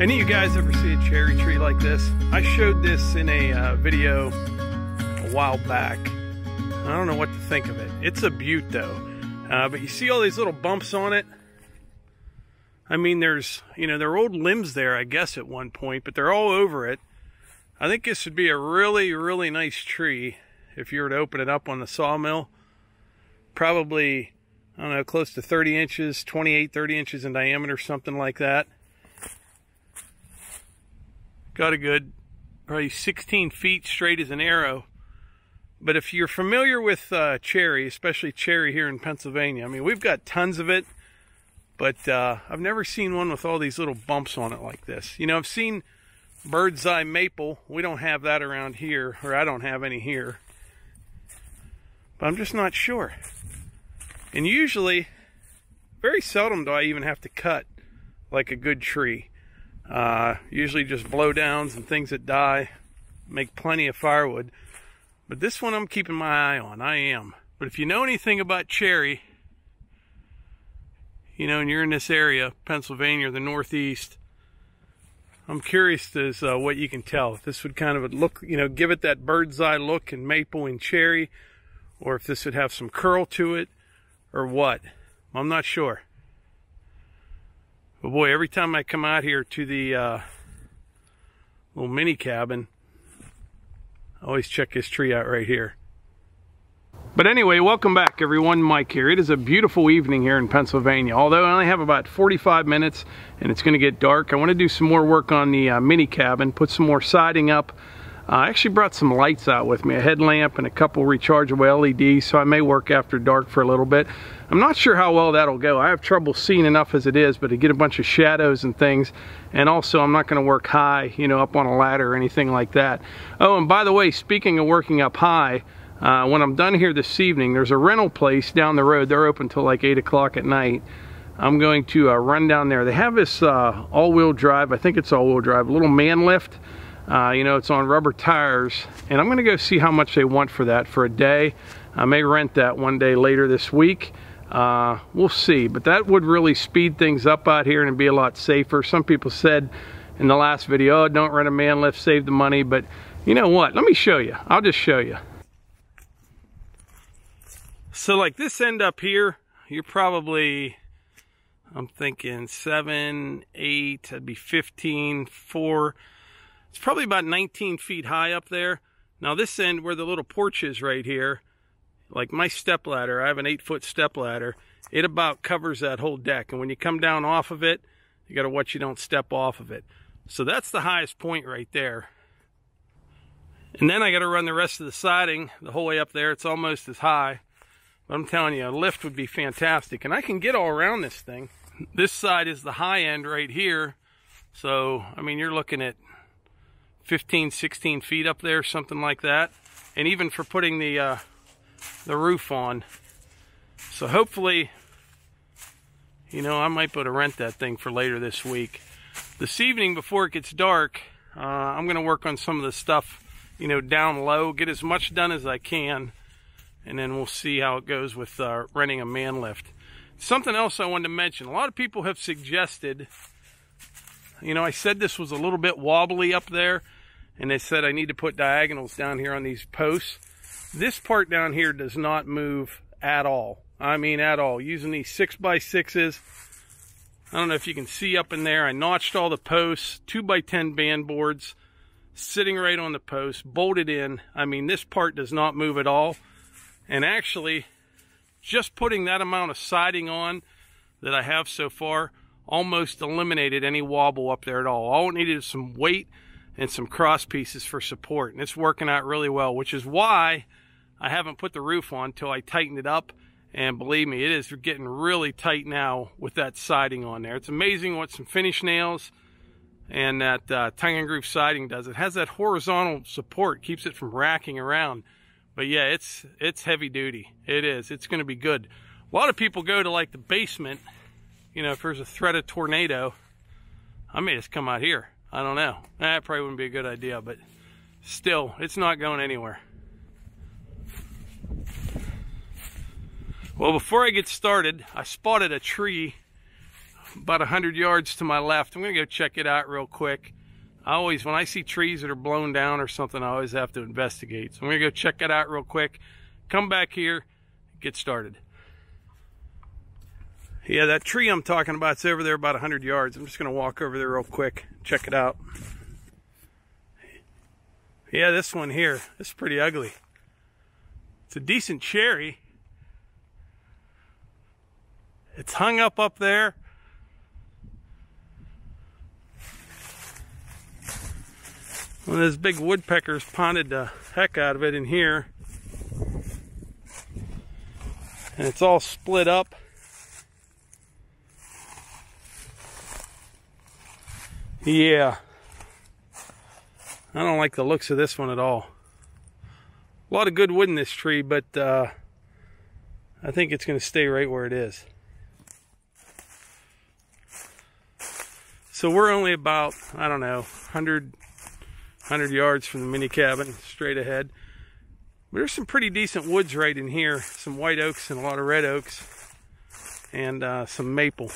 Any of you guys ever see a cherry tree like this? I showed this in a video a while back. I don't know what to think of it. It's a beaut though. But you see all these little bumps on it? I mean, there's, you know, there are old limbs there, I guess, at one point, but they're all over it. I think this would be a really, really nice tree if you were to open it up on the sawmill. Probably, I don't know, close to 30 inches, 28, 30 inches in diameter, something like that. Got a good, probably 16 feet straight as an arrow. But if you're familiar with cherry, especially cherry here in Pennsylvania, I mean, we've got tons of it, but I've never seen one with all these little bumps on it like this. You know, I've seen Birdseye maple. We don't have that around here, or I don't have any here. But I'm just not sure. And usually, very seldom do I even have to cut like a good tree. Usually just blowdowns and things that die, make plenty of firewood. But this one I'm keeping my eye on, I am. But if you know anything about cherry, you know, and you're in this area, Pennsylvania or the Northeast, I'm curious as what you can tell. If this would kind of look, you know, give it that bird's eye look in maple and cherry, or if this would have some curl to it, or what. I'm not sure. But boy, every time I come out here to the little mini cabin, I always check this tree out right here. But anyway, welcome back everyone, Mike here. It is a beautiful evening here in Pennsylvania. Although I only have about 45 minutes and it's going to get dark, I want to do some more work on the mini cabin, put some more siding up. I actually brought some lights out with me, a headlamp and a couple rechargeable LEDs, so I may work after dark for a little bit. I'm not sure how well that'll go. I have trouble seeing enough as it is, but to get a bunch of shadows and things. And also, I'm not going to work high, you know, up on a ladder or anything like that. Oh, and by the way, speaking of working up high, when I'm done here this evening, there's a rental place down the road. They're open till like 8 o'clock at night. I'm going to run down there. They have this all-wheel drive, I think it's all-wheel drive, a little man lift. You know, it's on rubber tires, and I'm going to go see how much they want for that for a day. I may rent that one day later this week. We'll see, but that would really speed things up out here and be a lot safer. Some people said in the last video, oh, don't rent a man lift, save the money, but you know what? Let me show you. I'll just show you. So like this end up here, you're probably, I'm thinking 7, 8, that'd be 15, 4. It's probably about 19 feet high up there. Now this end where the little porch is right here, like my step ladder, I have an 8-foot step ladder, it about covers that whole deck. And when you come down off of it, you got to watch you don't step off of it. So that's the highest point right there. And then I got to run the rest of the siding the whole way up there. It's almost as high. But I'm telling you, a lift would be fantastic. And I can get all around this thing. This side is the high end right here. So, I mean, you're looking at 15, 16 feet up there, something like that. And even for putting the roof on. So hopefully, you know, I might be able to rent that thing for later this week. This evening, before it gets dark, I'm going to work on some of the stuff, you know, down low, get as much done as I can, and then we'll see how it goes with renting a man lift. Something else I wanted to mention. A lot of people have suggested, you know, I said this was a little bit wobbly up there, and they said I need to put diagonals down here on these posts. This part down here does not move at all. I mean, at all. Using these 6x6s, I don't know if you can see up in there, I notched all the posts, 2x10 band boards, sitting right on the post, bolted in. I mean, this part does not move at all. And actually, just putting that amount of siding on that I have so far almost eliminated any wobble up there at all. All it needed is some weight and some cross pieces for support. And it's working out really well, which is why I haven't put the roof on until I tightened it up. And believe me, it is getting really tight now with that siding on there. It's amazing what some finish nails and that tongue and groove siding does. It has that horizontal support, keeps it from racking around. But yeah, it's heavy duty. It is. It's going to be good. A lot of people go to like the basement. You know, if there's a threat of tornado, I may just come out here. I don't know. That probably wouldn't be a good idea, but still, it's not going anywhere. Well, before I get started, I spotted a tree about 100 yards to my left. I'm gonna go check it out real quick. I always, when I see trees that are blown down or something, I always have to investigate. So I'm gonna go check it out real quick, come back here, get started. Yeah, that tree I'm talking about is over there about 100 yards. I'm just gonna walk over there real quick, check it out. Yeah, this one here, this is pretty ugly. It's a decent cherry. It's hung up there. One of those big woodpeckers ponded the heck out of it in here. And it's all split up. Yeah. I don't like the looks of this one at all. A lot of good wood in this tree, but I think it's going to stay right where it is. So we're only about, I don't know, 100 yards from the mini cabin, straight ahead. There's some pretty decent woods right in here. Some white oaks and a lot of red oaks. And some maple.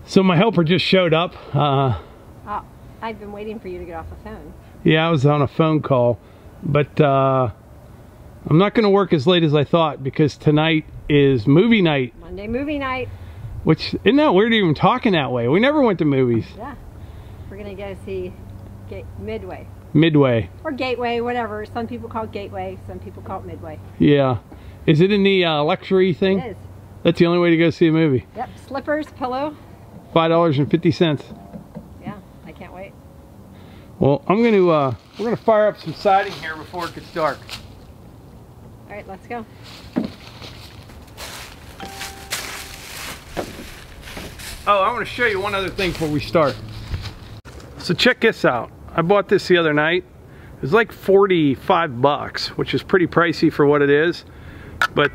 So my helper just showed up. Oh, I've been waiting for you to get off the phone. Yeah, I was on a phone call, but I'm not going to work as late as I thought because tonight is movie night. Monday movie night. Which, isn't that weird even talking that way? We never went to movies. Yeah. We're going to go see Midway. Midway. Or Gateway, whatever. Some people call it Gateway, some people call it Midway. Yeah. Is it in the luxury thing? It is. That's the only way to go see a movie. Yep. Slippers, pillow. $5.50. Yeah, I can't wait. Well, we're gonna fire up some siding here before it gets dark. All right, let's go. Oh, I want to show you one other thing before we start. So check this out. I bought this the other night. It was like 45 bucks, which is pretty pricey for what it is. But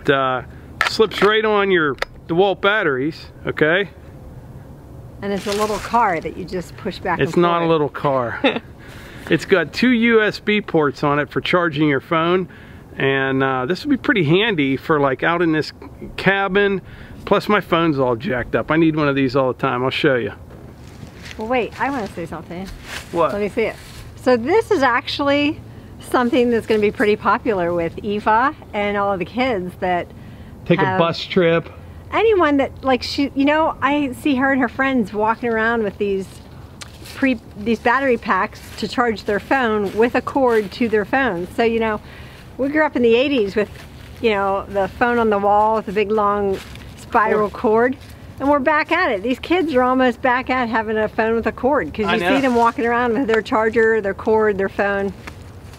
slips right on your DeWalt batteries, okay? And it's a little car that you just push back and forth. It's not a little car. It's got 2 USB ports on it for charging your phone. And this would be pretty handy for like out in this cabin. Plus my phone's all jacked up. I need one of these all the time. I'll show you. Well, wait, I want to say something. What? Let me see it. So this is actually something that's going to be pretty popular with Eva and all of the kids that take a bus trip. Anyone that, like, she, you know, I see her and her friends walking around with these battery packs to charge their phone with a cord to their phone. So, you know, we grew up in the 80s with, you know, the phone on the wall with a big long spiral cord. And we're back at it. These kids are almost back at having a phone with a cord because you see them walking around with their charger, their cord, their phone.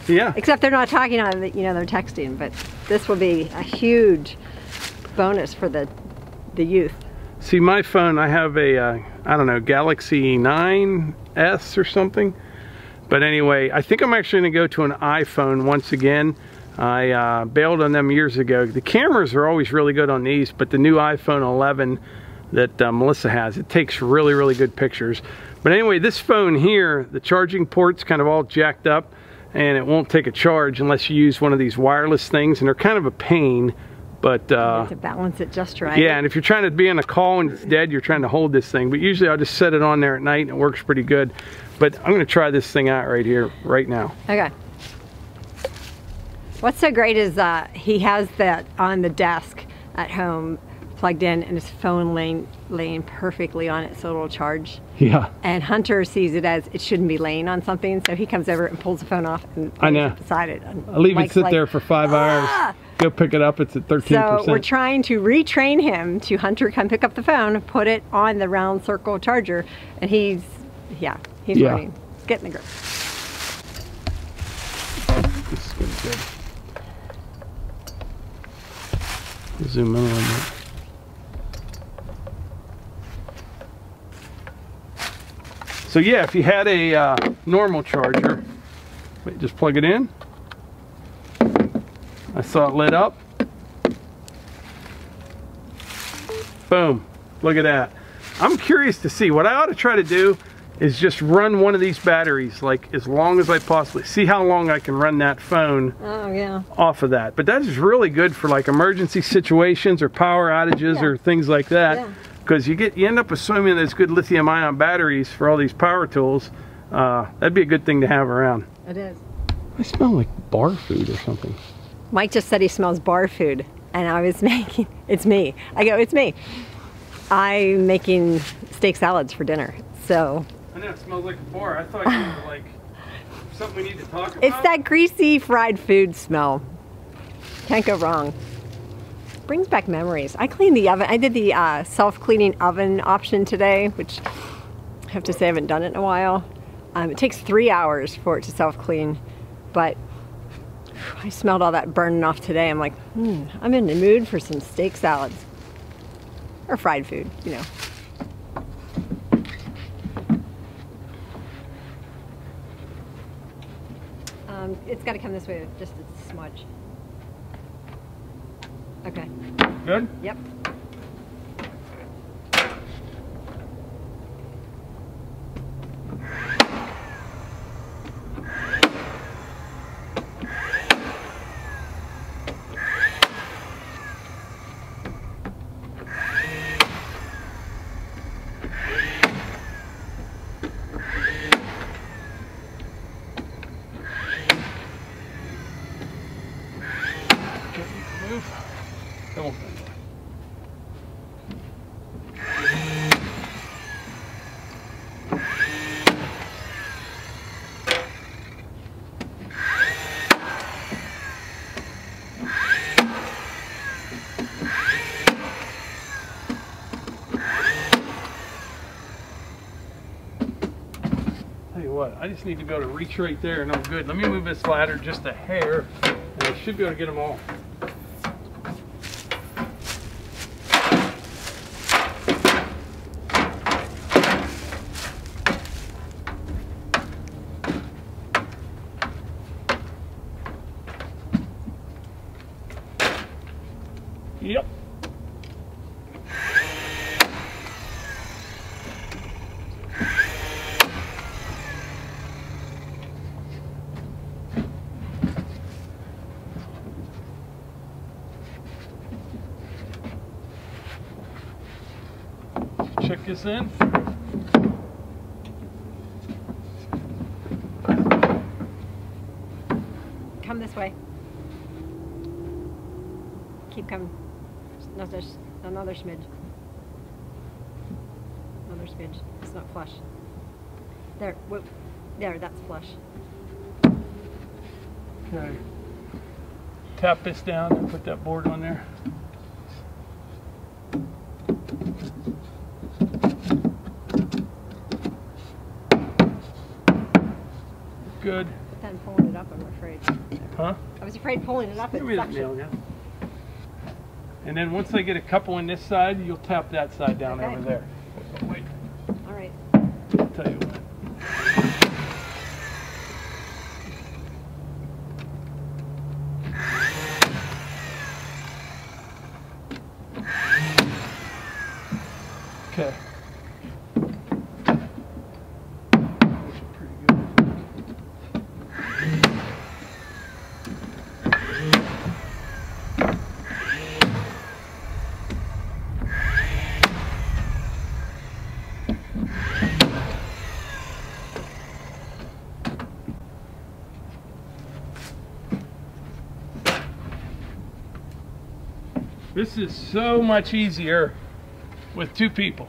Yeah. Except they're not talking on it, you know, they're texting. But this will be a huge bonus for the youth. See, my phone, I have a, I don't know, Galaxy 9S or something. But anyway, I think I'm actually going to go to an iPhone once again. I bailed on them years ago. The cameras are always really good on these, but the new iPhone 11 that Melissa has, it takes really, really good pictures. But anyway, this phone here, the charging port's kind of all jacked up, and it won't take a charge unless you use one of these wireless things, and they're kind of a pain. But you have to balance it just right. Yeah, and if you're trying to be on a call and it's dead, you're trying to hold this thing. But usually I'll just set it on there at night and it works pretty good. But I'm going to try this thing out right here, right now. Okay. What's so great is he has that on the desk at home plugged in and his phone laying perfectly on it so it'll charge. Yeah. And Hunter sees it as it shouldn't be laying on something, so he comes over and pulls the phone off and lays it beside it. I leave it sit there for 5 hours. Go pick it up, it's at 13%. So we're trying to retrain him to Hunter come pick up the phone, put it on the round circle charger, and he's learning. He's getting the grip. This is going to be good. Zoom in on that. So yeah, if you had a normal charger, just plug it in, Saw it lit up. Boom. Look at that. I'm curious to see. What I ought to try to do is just run one of these batteries like as long as I possibly, see how long I can run that phone off of that. But that is really good for like emergency situations or power outages or things like that, because you end up with so many of those good lithium ion batteries for all these power tools. That'd be a good thing to have around. It is. I smell like bar food or something. Mike just said he smells bar food, and I was making, it's me. I go, it's me. I'm making steak salads for dinner, so. I know, it smells like a bar. I thought you were like, something we need to talk about. It's that greasy fried food smell. Can't go wrong. Brings back memories. I cleaned the oven. I did the self-cleaning oven option today, which I have to say I haven't done it in a while. It takes 3 hours for it to self-clean, but I smelled all that burning off today. I'm like, I'm in the mood for some steak salads. Or fried food, you know. It's got to come this way with just a smudge. Okay. Good? Yep. I just need to be able to reach right there and I'm good. Let me move this ladder just a hair and I should be able to get them all. Yep. Check this in. Come this way. Keep coming. Another smidge. Another smidge. It's not flush. There. Whoop. There. That's flush. Okay. Tap this down and put that board on there. Good. But then pulling it up, I'm afraid. Huh? I was afraid pulling it up. Give me that nail again. And then once I get a couple on this side, you'll tap that side down over there. Wait. All right. I'll tell you what. Okay. This is so much easier with two people.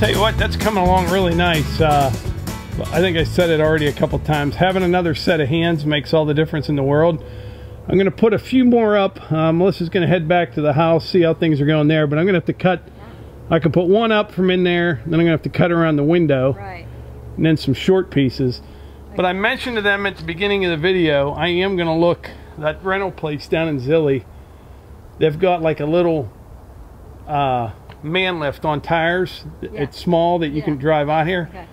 tell you what, that's coming along really nice. I think I said it already a couple times. Having another set of hands makes all the difference in the world. I'm going to put a few more up. Melissa's going to head back to the house, see how things are going there. But I'm going to have to cut. I can put one up from in there. Then I'm going to have to cut around the window. Right. And then some short pieces. Okay. But I mentioned to them at the beginning of the video, I am going to look that rental place down in Zilly. They've got like a little man lift on tires. Yeah. It's small that you can drive out here. Okay.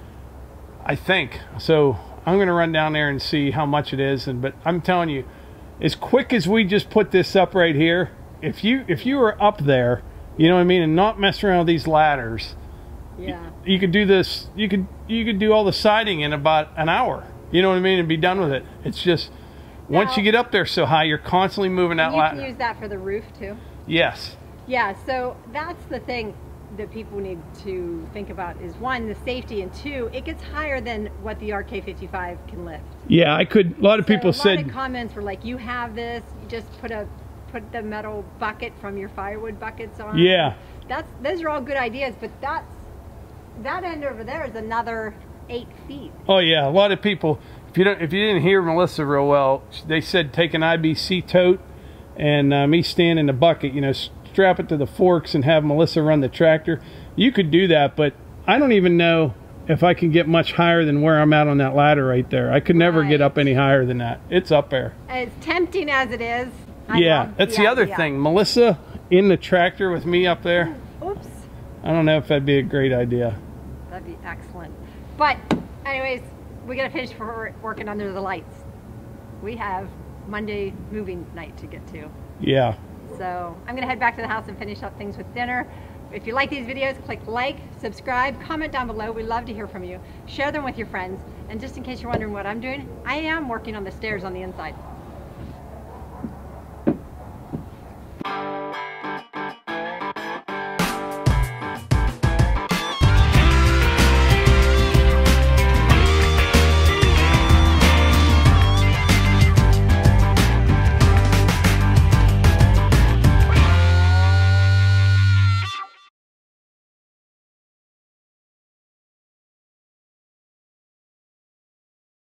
I think. So I'm going to run down there and see how much it is. But I'm telling you, as quick as we just put this up right here, if you were up there, you know what I mean, and not mess around with these ladders, yeah, you could do this. You could do all the siding in about an hour. You know what I mean, and be done with it. It's just once you get up there so high, you're constantly moving that ladder. You can use that for the roof too. Yes. Yeah. So that's the thing that people need to think about is one, the safety, and two, it gets higher than what the RK55 can lift. Yeah, I could. A lot of people said. A lot of comments were like, "You have this. You just put the metal bucket from your firewood buckets on." Yeah. Those are all good ideas, but that end over there is another 8 feet. Oh yeah, a lot of people. If you didn't hear Melissa real well, they said take an IBC tote and me stand in the bucket. You know, strap it to the forks and have Melissa run the tractor. You could do that, but I don't even know if I can get much higher than where I'm at on that ladder right there. I could never get up any higher than that. It's up there. As tempting as it is. That's the other thing. Melissa in the tractor with me up there. Oops. I don't know if that'd be a great idea. That'd be excellent. But anyways, we gotta finish working under the lights. We have Monday moving night to get to. Yeah. So I'm gonna head back to the house and finish up things with dinner. If you like these videos, click like, subscribe, comment down below. We love to hear from you. Share them with your friends. And just in case you're wondering what I'm doing, I am working on the stairs on the inside.